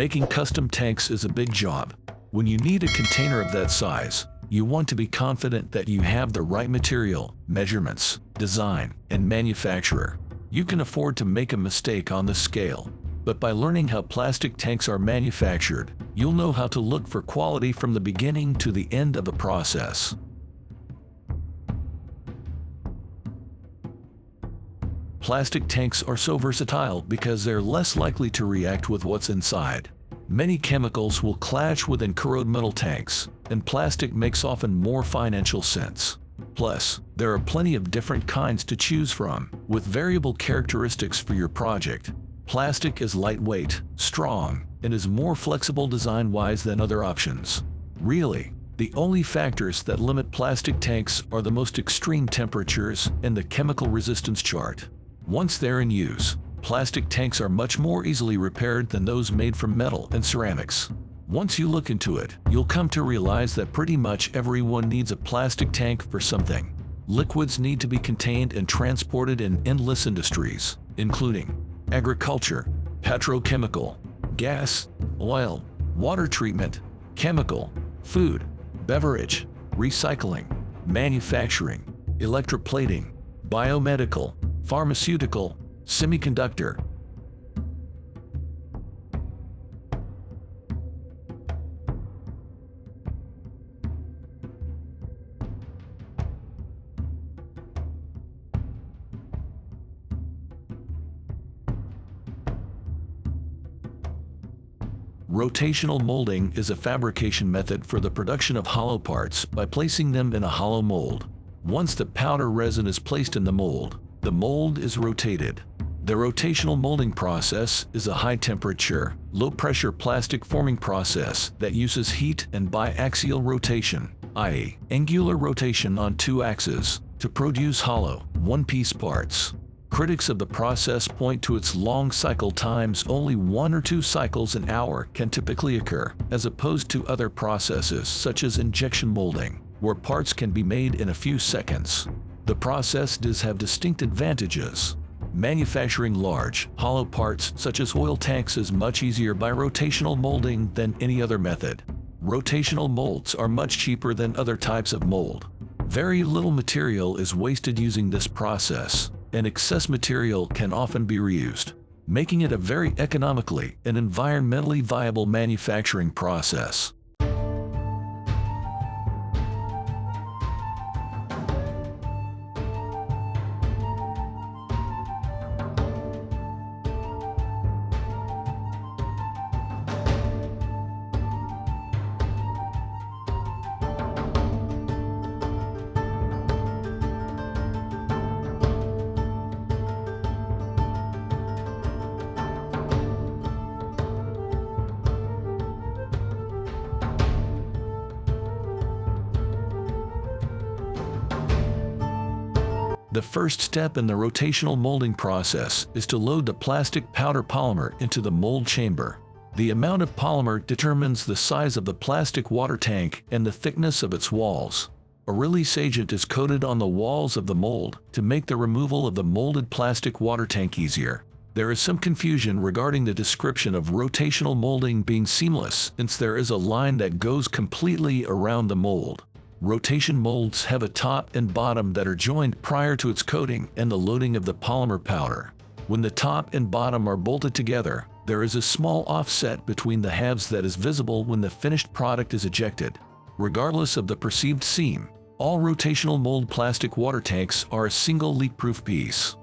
Making custom tanks is a big job. When you need a container of that size, you want to be confident that you have the right material, measurements, design, and manufacturer. You can afford to make a mistake on the scale, but by learning how plastic tanks are manufactured, you'll know how to look for quality from the beginning to the end of the process. Plastic tanks are so versatile because they're less likely to react with what's inside. Many chemicals will clash with and corrode metal tanks, and plastic makes often more financial sense. Plus, there are plenty of different kinds to choose from, with variable characteristics for your project. Plastic is lightweight, strong, and is more flexible design-wise than other options. Really, the only factors that limit plastic tanks are the most extreme temperatures and the chemical resistance chart. Once they're in use, plastic tanks are much more easily repaired than those made from metal and ceramics. Once you look into it, you'll come to realize that pretty much everyone needs a plastic tank for something. Liquids need to be contained and transported in endless industries, including agriculture, petrochemical, gas, oil, water treatment, chemical, food, beverage, recycling, manufacturing, electroplating, biomedical, pharmaceutical, semiconductor. Rotational molding is a fabrication method for the production of hollow parts by placing them in a hollow mold. Once the powder resin is placed in the mold is rotated. The rotational molding process is a high-temperature, low-pressure plastic forming process that uses heat and biaxial rotation, i.e., angular rotation on two axes, to produce hollow, one-piece parts. Critics of the process point to its long cycle times. Only 1 or 2 cycles an hour can typically occur, as opposed to other processes such as injection molding, where parts can be made in a few seconds. The process does have distinct advantages. Manufacturing large, hollow parts such as oil tanks is much easier by rotational molding than any other method. Rotational molds are much cheaper than other types of mold. Very little material is wasted using this process, and excess material can often be reused, making it a very economically and environmentally viable manufacturing process. The first step in the rotational molding process is to load the plastic powder polymer into the mold chamber. The amount of polymer determines the size of the plastic water tank and the thickness of its walls. A release agent is coated on the walls of the mold to make the removal of the molded plastic water tank easier. There is some confusion regarding the description of rotational molding being seamless, since there is a line that goes completely around the mold. Rotation molds have a top and bottom that are joined prior to its coating and the loading of the polymer powder. When the top and bottom are bolted together, there is a small offset between the halves that is visible when the finished product is ejected. Regardless of the perceived seam, all rotational mold plastic water tanks are a single leak-proof piece.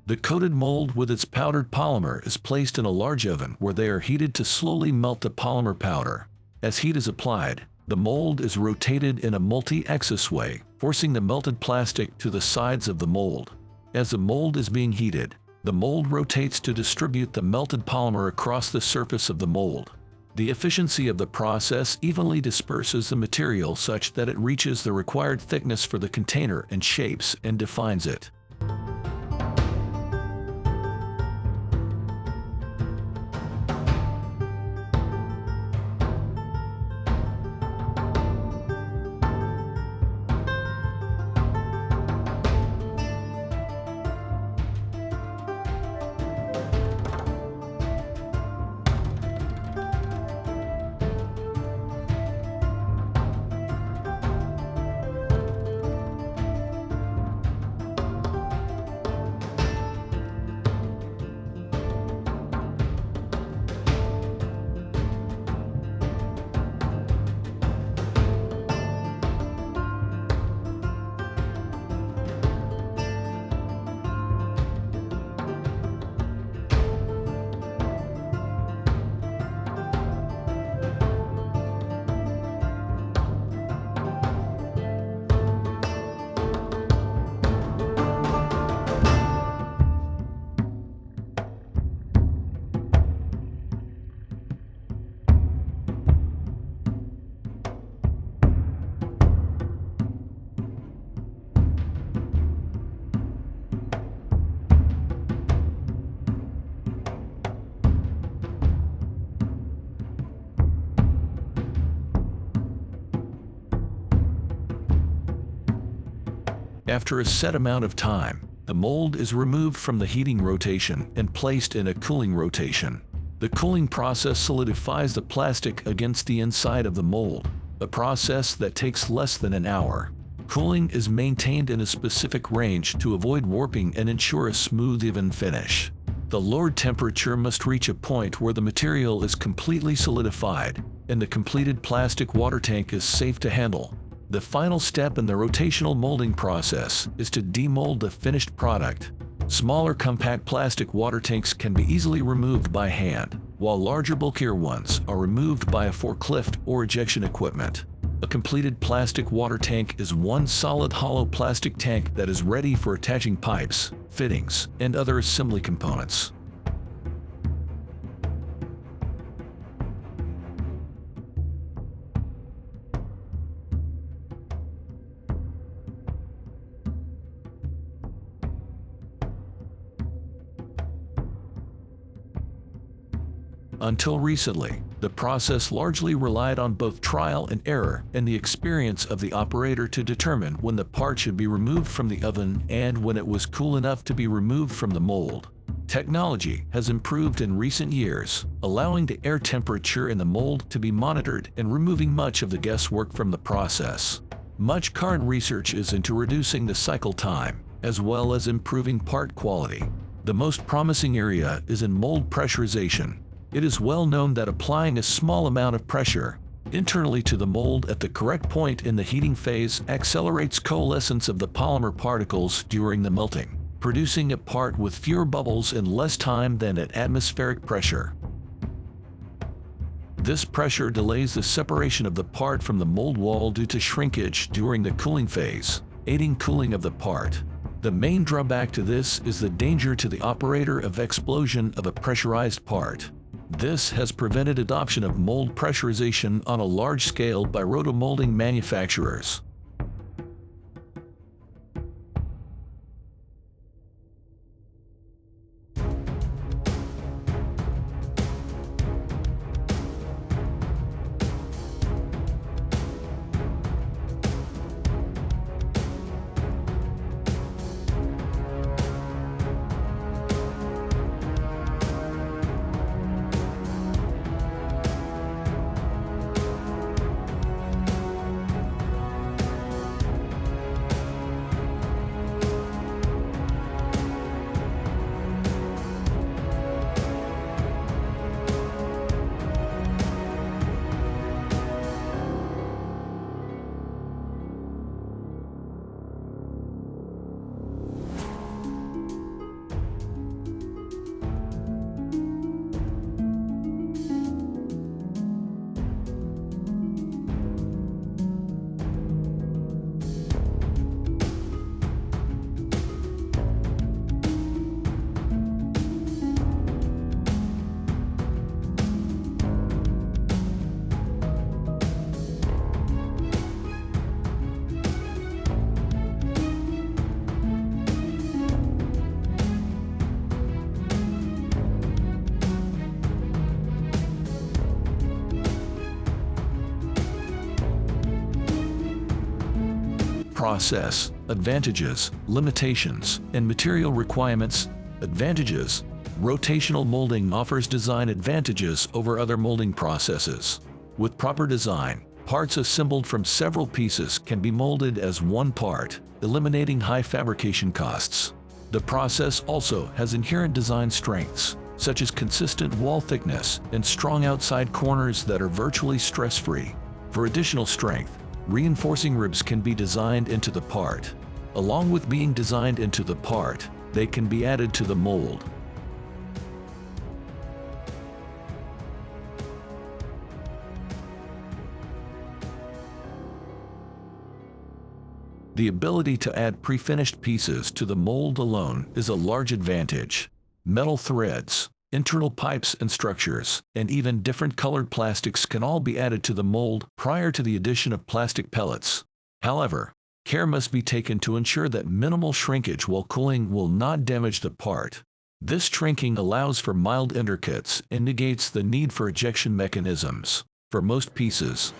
The coated mold with its powdered polymer is placed in a large oven where they are heated to slowly melt the polymer powder. As heat is applied, the mold is rotated in a multi-axis way, forcing the melted plastic to the sides of the mold. As the mold is being heated, the mold rotates to distribute the melted polymer across the surface of the mold. The efficiency of the process evenly disperses the material such that it reaches the required thickness for the container and shapes and defines it. After a set amount of time, the mold is removed from the heating rotation and placed in a cooling rotation. The cooling process solidifies the plastic against the inside of the mold, a process that takes less than an hour. Cooling is maintained in a specific range to avoid warping and ensure a smooth, even finish. The lowered temperature must reach a point where the material is completely solidified and the completed plastic water tank is safe to handle. The final step in the rotational molding process is to demold the finished product. Smaller compact plastic water tanks can be easily removed by hand, while larger bulkier ones are removed by a forklift or ejection equipment. A completed plastic water tank is one solid hollow plastic tank that is ready for attaching pipes, fittings, and other assembly components. Until recently, the process largely relied on both trial and error and the experience of the operator to determine when the part should be removed from the oven and when it was cool enough to be removed from the mold. Technology has improved in recent years, allowing the air temperature in the mold to be monitored and removing much of the guesswork from the process. Much current research is into reducing the cycle time, as well as improving part quality. The most promising area is in mold pressurization. It is well known that applying a small amount of pressure internally to the mold at the correct point in the heating phase accelerates coalescence of the polymer particles during the melting, producing a part with fewer bubbles in less time than at atmospheric pressure. This pressure delays the separation of the part from the mold wall due to shrinkage during the cooling phase, aiding cooling of the part. The main drawback to this is the danger to the operator of explosion of a pressurized part. This has prevented adoption of mold pressurization on a large scale by rotomolding manufacturers. Process, advantages, limitations, and material requirements. Advantages. Rotational molding offers design advantages over other molding processes. With proper design, parts assembled from several pieces can be molded as one part, eliminating high fabrication costs. The process also has inherent design strengths, such as consistent wall thickness and strong outside corners that are virtually stress-free. For additional strength, reinforcing ribs can be designed into the part. Along with being designed into the part, they can be added to the mold. The ability to add pre-finished pieces to the mold alone is a large advantage. Metal threads, internal pipes and structures, and even different colored plastics can all be added to the mold prior to the addition of plastic pellets. However, care must be taken to ensure that minimal shrinkage while cooling will not damage the part. This shrinking allows for mild intercuts and negates the need for ejection mechanisms. For most pieces,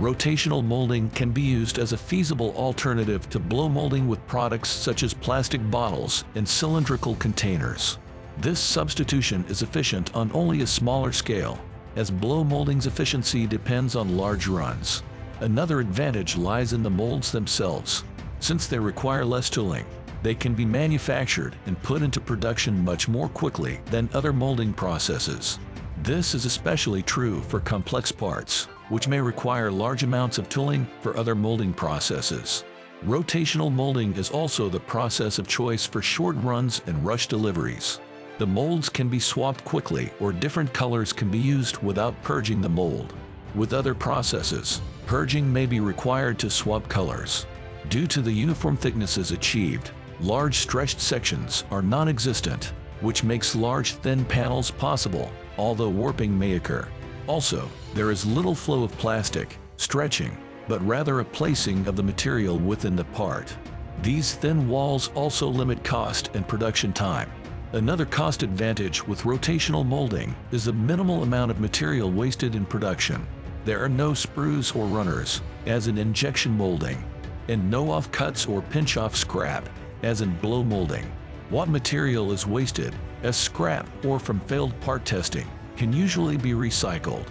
rotational molding can be used as a feasible alternative to blow molding with products such as plastic bottles and cylindrical containers. This substitution is efficient on only a smaller scale, as blow molding's efficiency depends on large runs. Another advantage lies in the molds themselves. Since they require less tooling, they can be manufactured and put into production much more quickly than other molding processes. This is especially true for complex parts, which may require large amounts of tooling for other molding processes. Rotational molding is also the process of choice for short runs and rush deliveries. The molds can be swapped quickly, or different colors can be used without purging the mold. With other processes, purging may be required to swap colors. Due to the uniform thicknesses achieved, large stretched sections are non-existent, which makes large thin panels possible, although warping may occur. Also, there is little flow of plastic, stretching, but rather a placing of the material within the part. These thin walls also limit cost and production time. Another cost advantage with rotational molding is the minimal amount of material wasted in production. There are no sprues or runners, as in injection molding, and no offcuts or pinch-off scrap, as in blow molding. What material is wasted, as scrap or from failed part testing, can usually be recycled.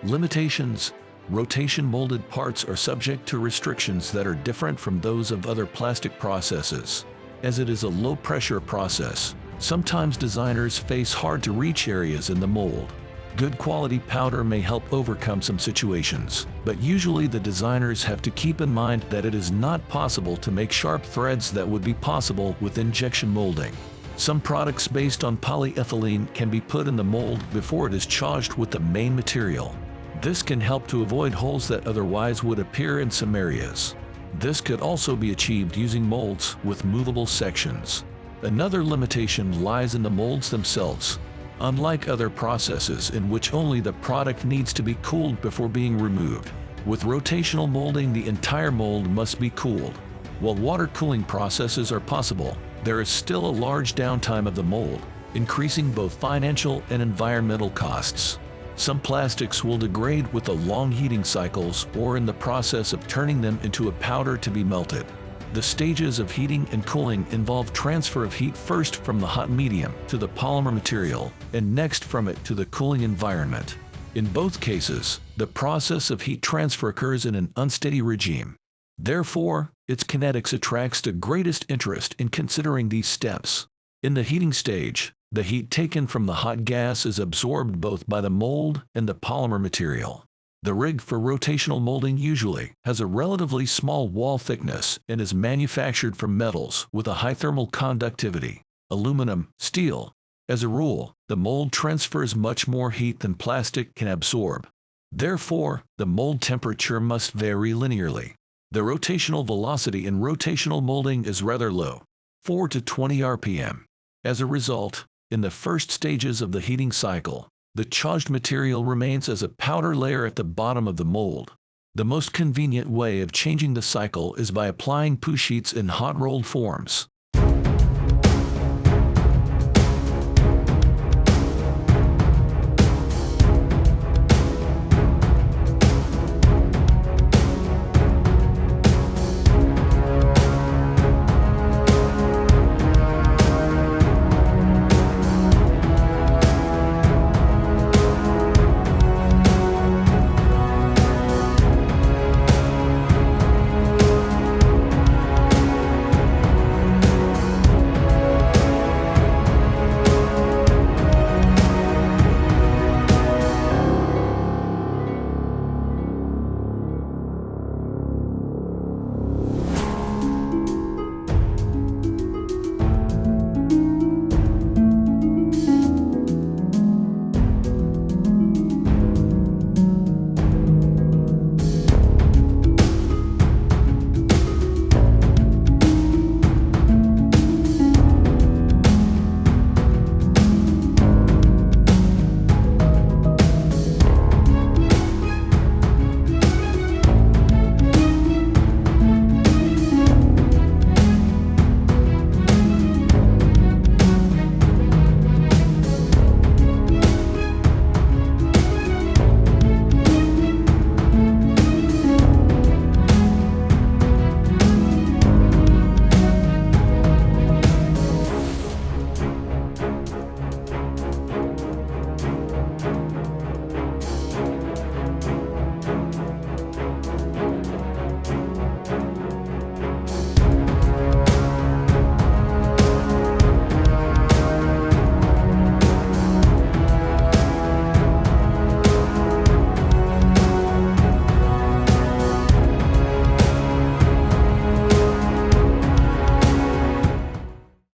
Limitations. Rotation molded parts are subject to restrictions that are different from those of other plastic processes. As it is a low-pressure process, sometimes designers face hard-to-reach areas in the mold. Good quality powder may help overcome some situations, but usually the designers have to keep in mind that it is not possible to make sharp threads that would be possible with injection molding. Some products based on polyethylene can be put in the mold before it is charged with the main material. This can help to avoid holes that otherwise would appear in some areas. This could also be achieved using molds with movable sections. Another limitation lies in the molds themselves. Unlike other processes in which only the product needs to be cooled before being removed, with rotational molding the entire mold must be cooled. While water cooling processes are possible, there is still a large downtime of the mold, increasing both financial and environmental costs. Some plastics will degrade with the long heating cycles or in the process of turning them into a powder to be melted. The stages of heating and cooling involve transfer of heat first from the hot medium to the polymer material and next from it to the cooling environment. In both cases, the process of heat transfer occurs in an unsteady regime. Therefore, its kinetics attracts the greatest interest in considering these steps. In the heating stage, the heat taken from the hot gas is absorbed both by the mold and the polymer material. The rig for rotational molding usually has a relatively small wall thickness and is manufactured from metals with a high thermal conductivity, aluminum, steel. As a rule, the mold transfers much more heat than plastic can absorb. Therefore, the mold temperature must vary linearly. The rotational velocity in rotational molding is rather low, 4 to 20 RPM. As a result, in the first stages of the heating cycle, the charged material remains as a powder layer at the bottom of the mold. The most convenient way of changing the cycle is by applying push sheets in hot-rolled forms.